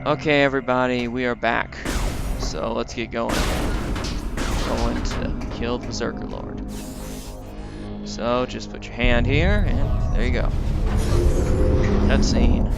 Okay, everybody, we are back. So let's get going. Going to kill the Berserker Lord. So just put your hand here, and there you go. Cutscene.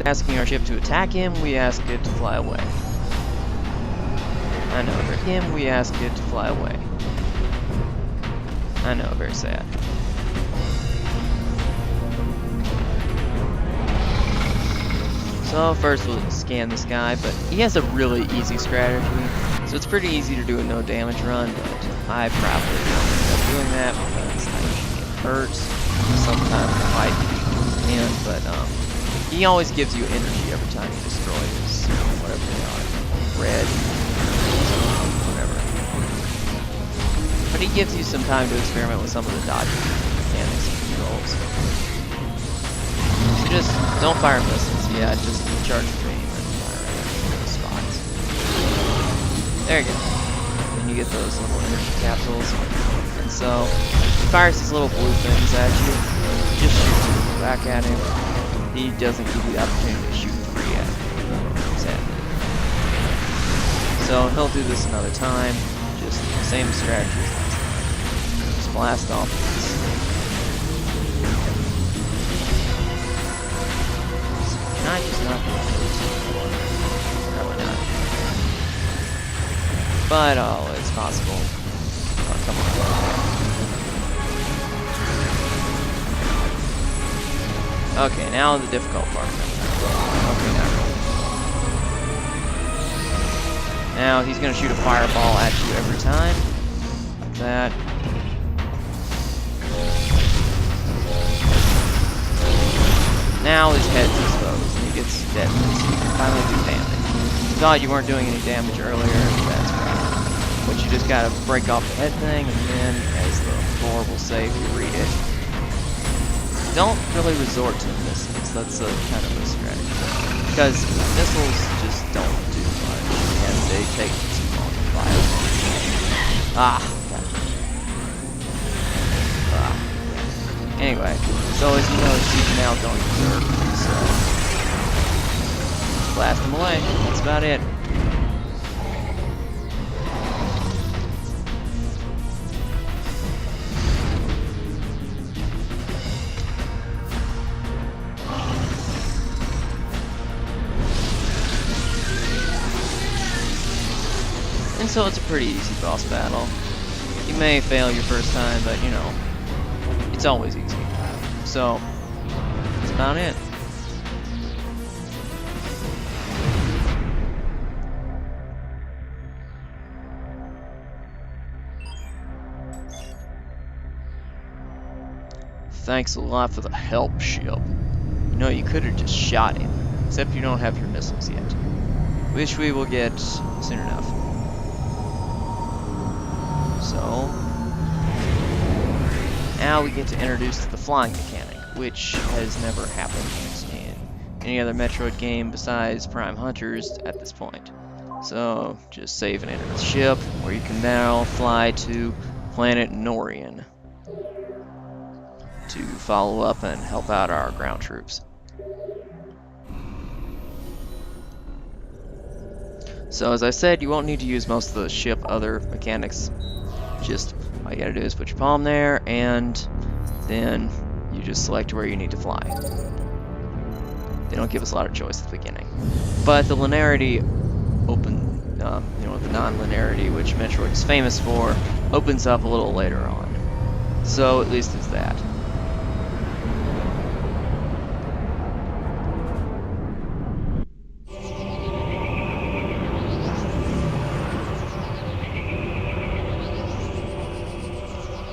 Asking our ship to attack him, we ask it to fly away. I know, for him, we ask it to fly away. I know, very sad. So first we'll scan this guy, but he has a really easy strategy, so it's pretty easy to do a no damage run, but I probably don't end up doing that because I usually get hurt. Sometimes the fight in, but he always gives you energy every time you destroy his, whatever they are, red, whatever. But he gives you some time to experiment with some of the dodging mechanics and controls. So just don't fire missiles, yeah, just charge your beam and fire at those spots. There you go. And you get those little energy capsules. And so, he fires these little blue things at you, just shoot back at him. He doesn't give you the opportunity to shoot free at him. So he'll do this another time, just the same strategy as last time. Just blast off this. Can I just not do this? Probably not. But oh, it's possible. Oh, come on. Okay, now the difficult part. Okay, now he's gonna shoot a fireball at you every time. Like that. Now his head's exposed and he gets deadly, so you can finally do damage. You thought you weren't doing any damage earlier, that's right. But you just gotta break off the head thing, and then, as the lore will say if you read it, don't really resort to missiles. That's a kind of a strategy. Because missiles just don't do much, and they take too long to fire. Anyway, so as you know, he's now going berserk, so blast him away. That's about it. And so it's a pretty easy boss battle. You may fail your first time, but you know, it's always easy. So, that's about it. Thanks a lot for the help, ship. You know, you could have just shot him, except you don't have your missiles yet. Which we will get soon enough. So, now we get to introduce the flying mechanic, which has never happened in any other Metroid game besides Prime Hunters at this point. So, just save and enter the ship, where you can now fly to planet Norian to follow up and help out our ground troops. So as I said, you won't need to use most of the ship other mechanics. Just all you gotta do is put your palm there, and then you just select where you need to fly. They don't give us a lot of choice at the beginning. But the linearity the non-linearity, which Metroid is famous for, opens up a little later on. So at least it's that.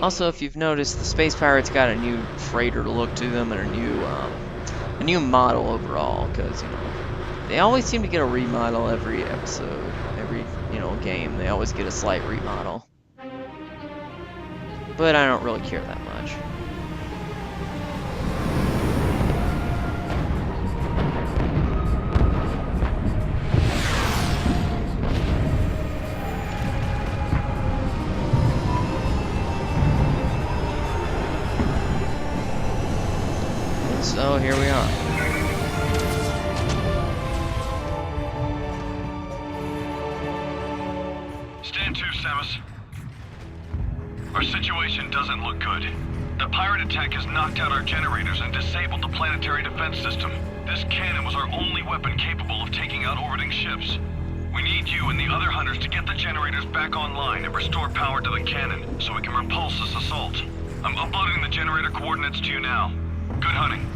Also, if you've noticed, the Space Pirates got a new freighter look to them and a new model overall, because, you know, they always seem to get a remodel every episode, every, game. They always get a slight remodel. But I don't really care that much. So here we are. Stand to, Samus. Our situation doesn't look good. The pirate attack has knocked out our generators and disabled the planetary defense system. This cannon was our only weapon capable of taking out orbiting ships. We need you and the other hunters to get the generators back online and restore power to the cannon so we can repulse this assault. I'm uploading the generator coordinates to you now. Good hunting.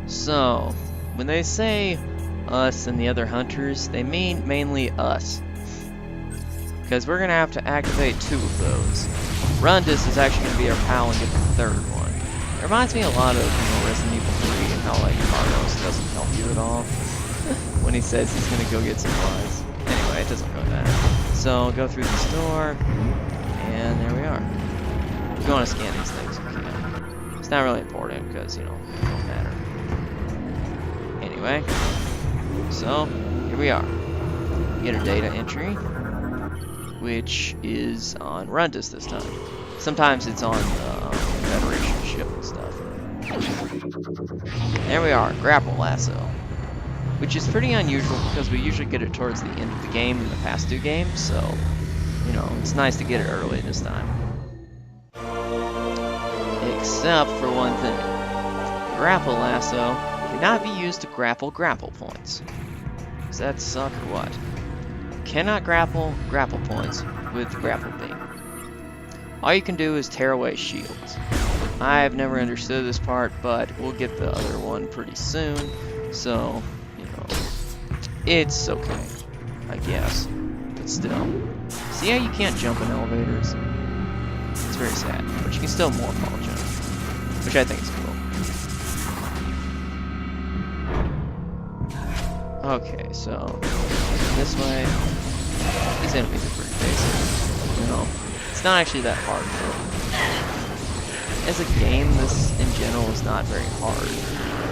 So, when they say us and the other hunters, they mean mainly us. Because we're going to have to activate 2 of those. Rundus is actually going to be our pal and get the 3rd one. It reminds me a lot of, Resident Evil 3 and how, like, Carlos doesn't help you at all. When he says he's going to go get supplies. Anyway, it doesn't really matter. So, go through the store, and there we are. If you want to scan these things, you can. It's not really important, because, it don't matter. Anyway, so, here we are. Get a data entry, which is on Rundus this time. Sometimes it's on the Federation ship and stuff. There we are, grapple lasso. Which is pretty unusual because we usually get it towards the end of the game in the past 2 games, so, it's nice to get it early this time. Except for one thing. Grapple lasso cannot be used to grapple points. Does that suck or what? Cannot grapple points with grapple beam. All you can do is tear away shields. I've never understood this part, but we'll get the other one pretty soon, so, it's okay, I guess. But still. See how you can't jump in elevators? It's very sad, but you can still morph jump, which I think is cool. Okay, so this way. These enemies are pretty basic. It's not actually that hard. As a game, this in general is not very hard.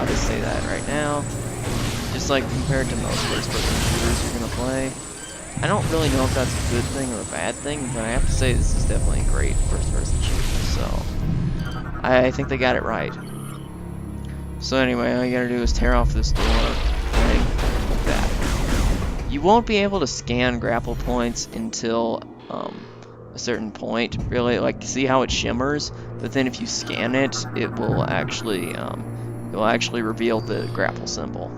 I'll just say that right now. Just like compared to most first-person shooters you're gonna play. I don't really know if that's a good thing or a bad thing, but I have to say this is definitely a great first-person shooter. So I think they got it right. So anyway, all you gotta do is tear off this door, right, like that. You won't be able to scan grapple points until a certain point, really. Like, see how it shimmers? But then if you scan it, it will actually reveal the grapple symbol.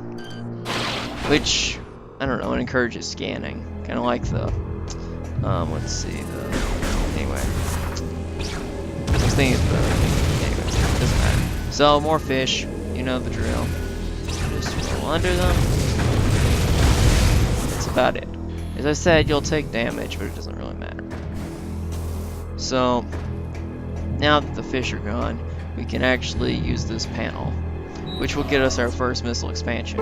Which, I don't know, it encourages scanning. Kind of like the, let's see, anyway. I was thinking of anyways, it doesn't matter. So, more fish, you know the drill. Just roll under them. That's about it. As I said, you'll take damage, but it doesn't really matter. So, now that the fish are gone, we can actually use this panel, which will get us our first missile expansion.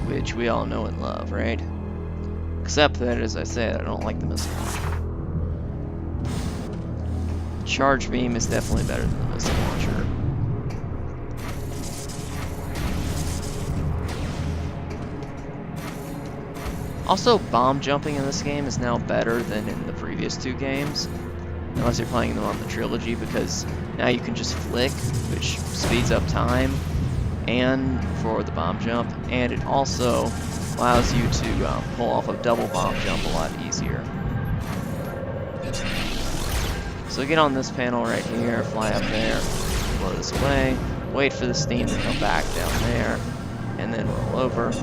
Which we all know and love, right? Except that, as I said, I don't like the missile launcher. Charge beam is definitely better than the missile launcher. Also, bomb jumping in this game is now better than in the previous 2 games. Unless you're playing them on the trilogy, because now you can just flick, which speeds up time. And for the bomb jump, and it also allows you to pull off a double bomb jump a lot easier. So get on this panel right here, fly up there, blow this away, wait for the steam to come back down there, and then roll over.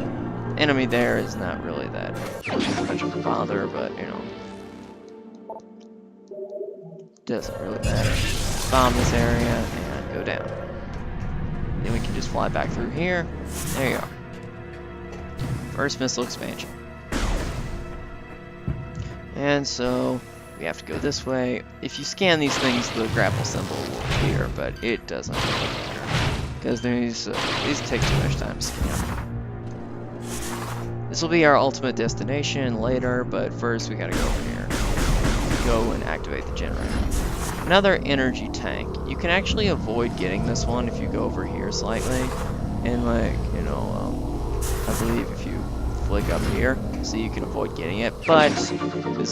Enemy there is not really that much of a bother, but doesn't really matter. Bomb this area and go down. Then we can just fly back through here. There you are. First missile expansion. And so we have to go this way. If you scan these things, the grapple symbol will appear, but it doesn't really matter. Because these take too much time to scan. This will be our ultimate destination later, but first we gotta go over here. Go and activate the generator. Another energy tank. You can actually avoid getting this one if you go over here slightly. And like, I believe if you flick up here, so you can avoid getting it. But this is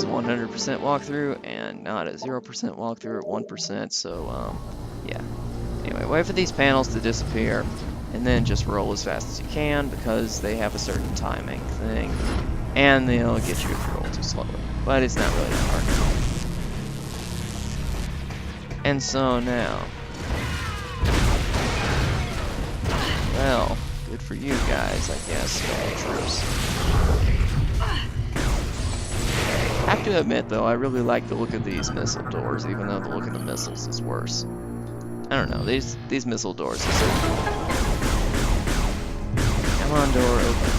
100% walkthrough and not a 0% walkthrough at 1%, so yeah. Anyway, wait for these panels to disappear, and then just roll as fast as you can because they have a certain timing thing, and they'll get you if you roll too slowly. But it's not really that hard. And so now, well, good for you guys, I guess, troops. I have to admit, though, I really like the look of these missile doors, even though the look of the missiles is worse. I don't know, these missile doors are so cool. Come on, door, open.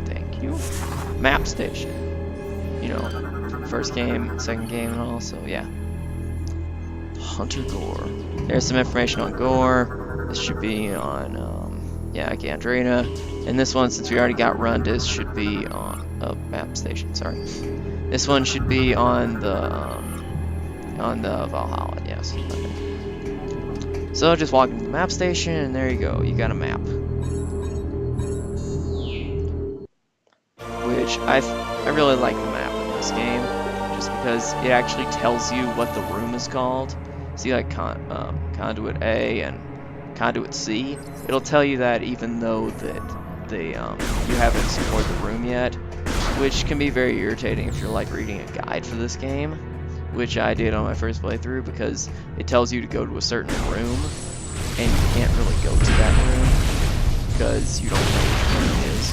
Thank you. Map station. You know, first game, second game, and all, so yeah. Hunter Gore. There's some information on Gore. This should be on, yeah, Gandrina. And this one, since we already got Rundis, should be on map station. Sorry, this one should be on the Valhalla. Yes. Okay. So just walk into the map station, and there you go. You got a map, which I really like the map in this game, just because it actually tells you what the room is called. See, like conduit A and conduit C. It'll tell you that even though that you haven't explored the room yet, which can be very irritating if you're like reading a guide for this game, which I did on my first playthrough, because it tells you to go to a certain room, and you can't really go to that room because you don't know which room it is.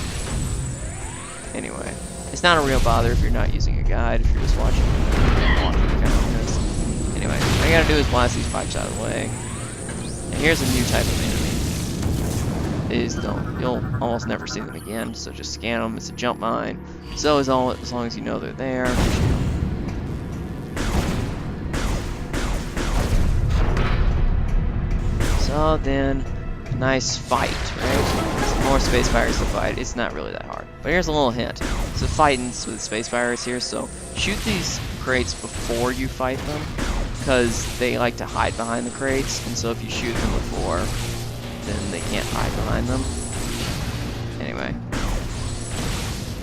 Anyway, it's not a real bother if you're not using a guide, if you're just watching kind of like this. Anyway, all you gotta do is blast these pipes out of the way. And here's a new type of enemy. You'll almost never see them again, so just scan them. It's a jump mine. So as long as you know they're there. So then, nice fight, right? Some more space pirates to fight. It's not really that hard. But here's a little hint. So fighting with space pirates here, so shoot these crates before you fight them, because they like to hide behind the crates, and so if you shoot them before, then they can't hide behind them. Anyway.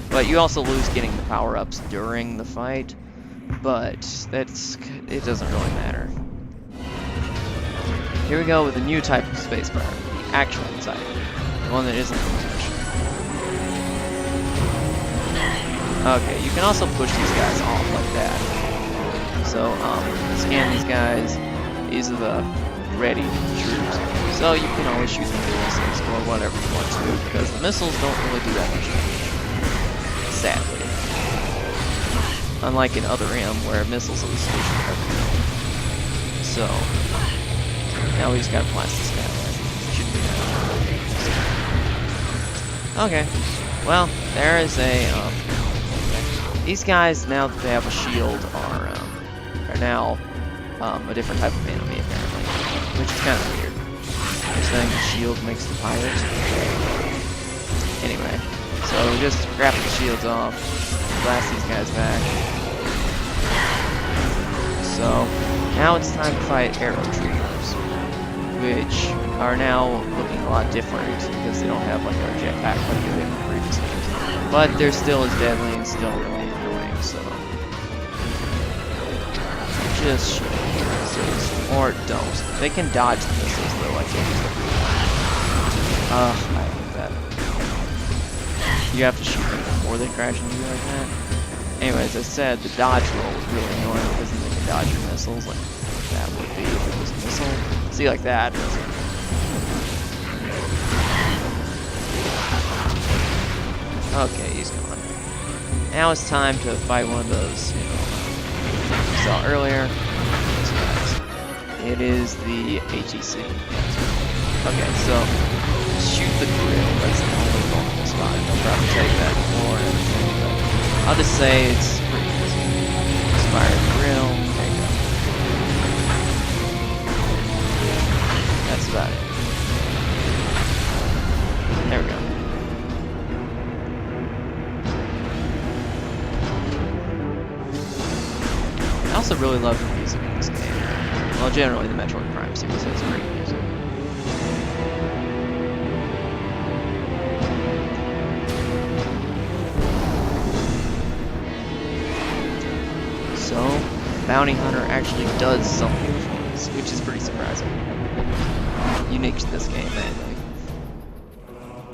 But you also lose getting the power-ups during the fight, but it doesn't really matter. Here we go with a new type of space pirate, the actual type, the one that isn't the mission. Okay, you can also push these guys off like that. So, scan these guys. These are the ready troops. So you can always shoot them with missiles or whatever you want to, because the missiles don't really do that much damage. Sadly. Unlike in Other M, where missiles are the solution to everything. So, now we just gotta blast this guy away. Shouldn't be that hard. Okay. Well, there is a, these guys, now that they have a shield, are now a different type of enemy, apparently, which is kind of weird. They're saying the shield makes the pirate. Anyway, so just grab the shields off, blast these guys back. So now it's time to fight arrow treaters, which are now looking a lot different because they don't have like a jetpack like they did in the previous games. But they're still as deadly and still really annoying, so just shoot missiles, or don't. They can dodge the missiles though, like they just I hate that. You have to shoot them before they crash into you like that. Anyways, as I said, the dodge roll is really annoying because then they can dodge your missiles, like that would be if it was a missile. See, like that. Okay, he's gone. Now it's time to fight one of those, you saw earlier. It is the ATC. Okay, so shoot the grill. That's the only vulnerable spot. They'll probably take that before and everything, but I'll just say it's pretty easy. Fire the grill. There you go. That's about it. There we go. I also really love the music in this game. Well, generally the Metroid Prime series has great music. So, Bounty Hunter actually does some new things, which is pretty surprising. unique to this game, mainly.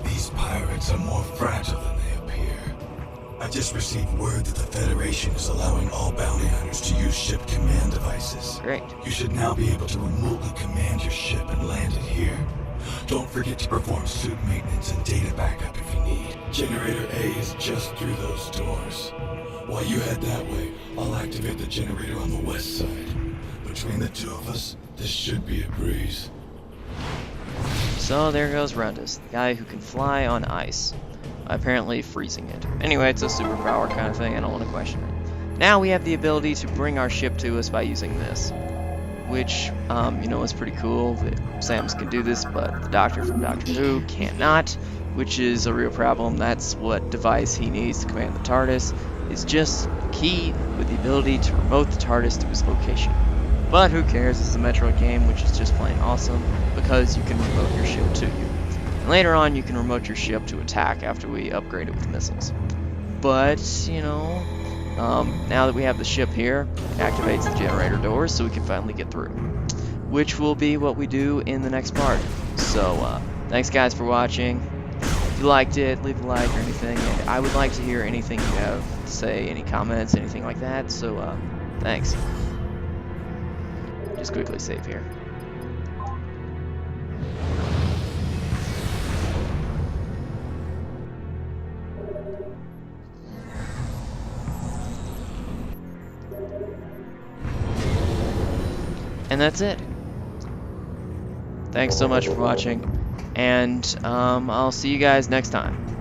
These pirates are more fragile than they appear. I just received word that the Federation is allowing all bounty hunters to use ship command devices. Great. You should now be able to remotely command your ship and land it here. Don't forget to perform suit maintenance and data backup if you need. Generator A is just through those doors. While you head that way, I'll activate the generator on the west side. Between the two of us, this should be a breeze. So there goes Rundus, the guy who can fly on ice. Apparently freezing it. Anyway, it's a superpower kind of thing, I don't want to question it. Now we have the ability to bring our ship to us by using this. Which, you know, is pretty cool that Samus can do this, but the Doctor from Doctor Who cannot, which is a real problem. That's what device he needs to command the TARDIS, is just key with the ability to remote the TARDIS to its location. But who cares, it's a Metroid game, which is just plain awesome, because you can remote your ship to you. And later on, you can remote your ship to attack after we upgrade it with missiles. But, you know, now that we have the ship here, it activates the generator doors so we can finally get through. Which will be what we do in the next part. So, thanks guys for watching. If you liked it, leave a like or anything. And I would like to hear anything you have to say, any comments, anything like that. So, thanks. Just quickly save here. And that's it. Thanks so much for watching, and I'll see you guys next time.